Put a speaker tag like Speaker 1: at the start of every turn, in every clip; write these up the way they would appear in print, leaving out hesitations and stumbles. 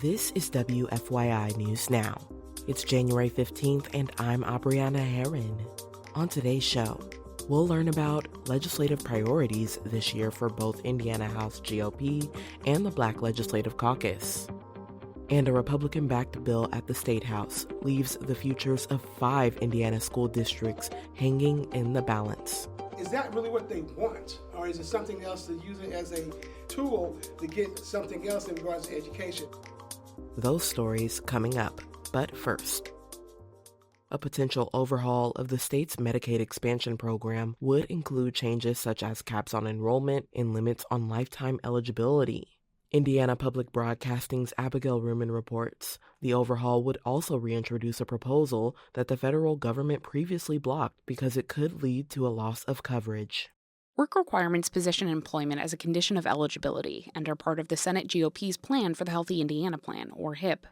Speaker 1: This is WFYI News Now. It's January 15th, and I'm Abriana Herron. On today's show, we'll learn about legislative priorities this year for both Indiana House GOP and the Black Legislative Caucus. And a Republican-backed bill at the State House leaves the futures of 5 Indiana school districts hanging in the balance.
Speaker 2: Is that really what they want? Or is it something else to use it as a tool to get something else in regards to education?
Speaker 1: Those stories coming up. But first, a potential overhaul of the state's Medicaid expansion program would include changes such as caps on enrollment and limits on lifetime eligibility. Indiana Public Broadcasting's Abigail Ruman reports the overhaul would also reintroduce a proposal that the federal government previously blocked because it could lead to a loss of coverage.
Speaker 3: Work requirements position employment as a condition of eligibility and are part of the Senate GOP's plan for the Healthy Indiana Plan, or HIP.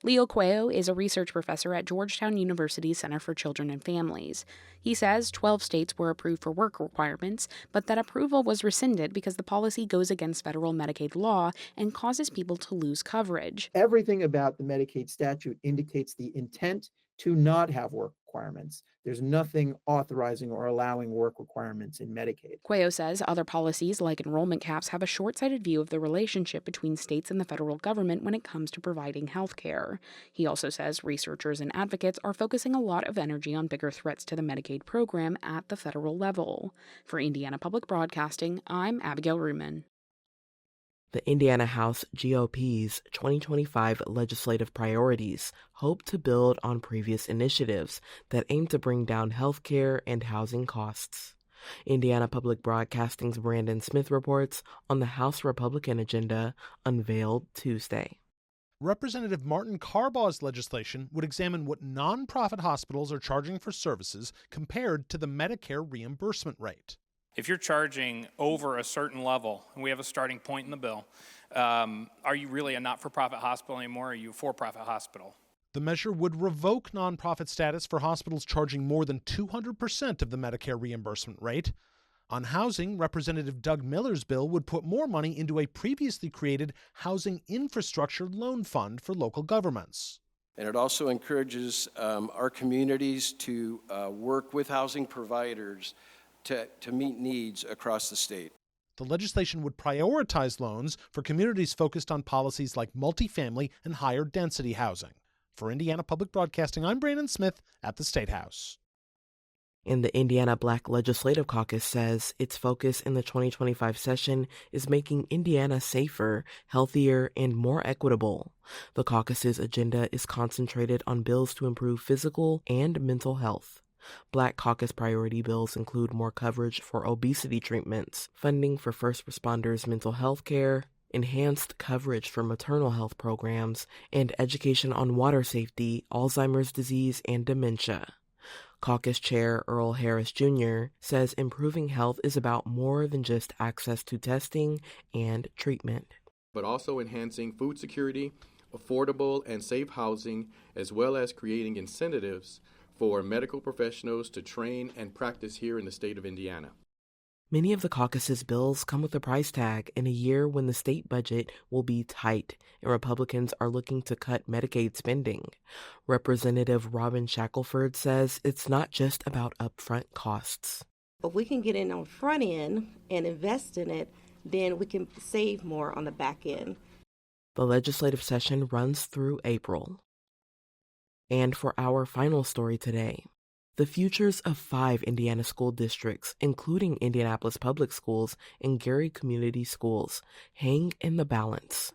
Speaker 3: Leo Cuello is a research professor at Georgetown University's Center for Children and Families. He says 12 states were approved for work requirements, but that approval was rescinded because the policy goes against federal Medicaid law and causes people to lose coverage.
Speaker 4: Everything about the Medicaid statute indicates the intent to not have work requirements. There's nothing authorizing or allowing work requirements in Medicaid.
Speaker 3: Cuello says other policies like enrollment caps have a short-sighted view of the relationship between states and the federal government when it comes to providing health care. He also says researchers and advocates are focusing a lot of energy on bigger threats to the Medicaid program at the federal level. For Indiana Public Broadcasting, I'm Abigail Ruman.
Speaker 1: The Indiana House GOP's 2025 legislative priorities hope to build on previous initiatives that aim to bring down health care and housing costs. Indiana Public Broadcasting's Brandon Smith reports on the House Republican agenda unveiled Tuesday.
Speaker 5: Representative Martin Carbaugh's legislation would examine what nonprofit hospitals are charging for services compared to the Medicare reimbursement rate.
Speaker 6: If you're charging over a certain level, and we have a starting point in the bill, are you really a not-for-profit hospital anymore, or are you a for-profit hospital?
Speaker 5: The measure would revoke nonprofit status for hospitals charging more than 200% of the Medicare reimbursement rate. On housing, Representative Doug Miller's bill would put more money into a previously created housing infrastructure loan fund for local governments.
Speaker 7: And it also encourages our communities to work with housing providers to meet needs across the state.
Speaker 5: The legislation would prioritize loans for communities focused on policies like multifamily and higher density housing. For Indiana Public Broadcasting, I'm Brandon Smith at the State House.
Speaker 1: And the Indiana Black Legislative Caucus says its focus in the 2025 session is making Indiana safer, healthier, and more equitable. The caucus's agenda is concentrated on bills to improve physical and mental health. Black Caucus priority bills include more coverage for obesity treatments, funding for first responders' mental health care, enhanced coverage for maternal health programs, and education on water safety, Alzheimer's disease, and dementia. Caucus Chair Earl Harris Jr. says improving health is about more than just access to testing and treatment,
Speaker 8: but also enhancing food security, affordable and safe housing, as well as creating incentives for medical professionals to train and practice here in the state of Indiana.
Speaker 1: Many of the caucus's bills come with a price tag in a year when the state budget will be tight and Republicans are looking to cut Medicaid spending. Representative Robin Shackelford says it's not just about upfront costs.
Speaker 9: If we can get in on front end and invest in it, then we can save more on the back end.
Speaker 1: The legislative session runs through April. And for our final story today, the futures of 5 Indiana school districts, including Indianapolis Public Schools and Gary Community Schools, hang in the balance.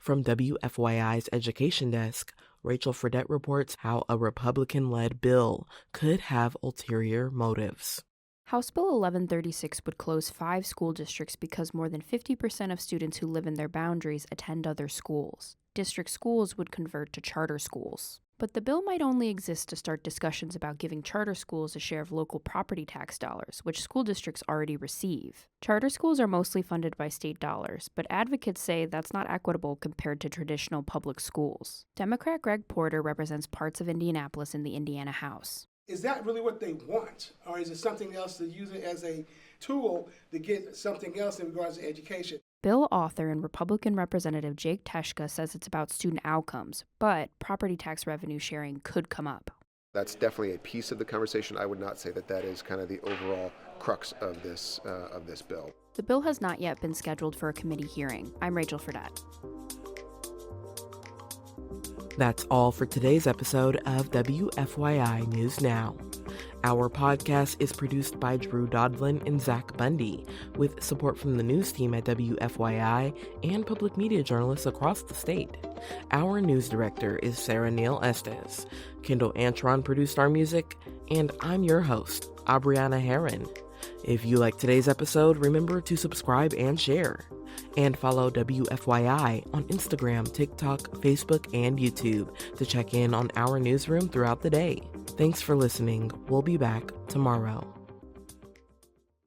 Speaker 1: From WFYI's Education Desk, Rachel Fredette reports how a Republican-led bill could have ulterior motives.
Speaker 10: House Bill 1136 would close 5 school districts because more than 50% of students who live in their boundaries attend other schools. District schools would convert to charter schools. But the bill might only exist to start discussions about giving charter schools a share of local property tax dollars, which school districts already receive. Charter schools are mostly funded by state dollars, but advocates say that's not equitable compared to traditional public schools. Democrat Greg Porter represents parts of Indianapolis in the Indiana House.
Speaker 2: Is that really what they want? Or is it something else to use it as a tool to get something else in regards to education?
Speaker 10: Bill author and Republican Representative Jake Teshka says it's about student outcomes, but property tax revenue sharing could come up.
Speaker 11: That's definitely a piece of the conversation. I would not say that that is kind of the overall crux of this bill.
Speaker 10: The bill has not yet been scheduled for a committee hearing. I'm Rachel Fredette.
Speaker 1: That's all for today's episode of WFYI News Now. Our podcast is produced by Drew Daudelin and Zach Bundy, with support from the news team at WFYI and public media journalists across the state. Our news director is Sarah Neal-Estes. Kendall Antron produced our music, and I'm your host, Abriana Herron. If you like today's episode, remember to subscribe and share. And follow WFYI on Instagram, TikTok, Facebook, and YouTube to check in on our newsroom throughout the day. Thanks for listening. We'll be back tomorrow.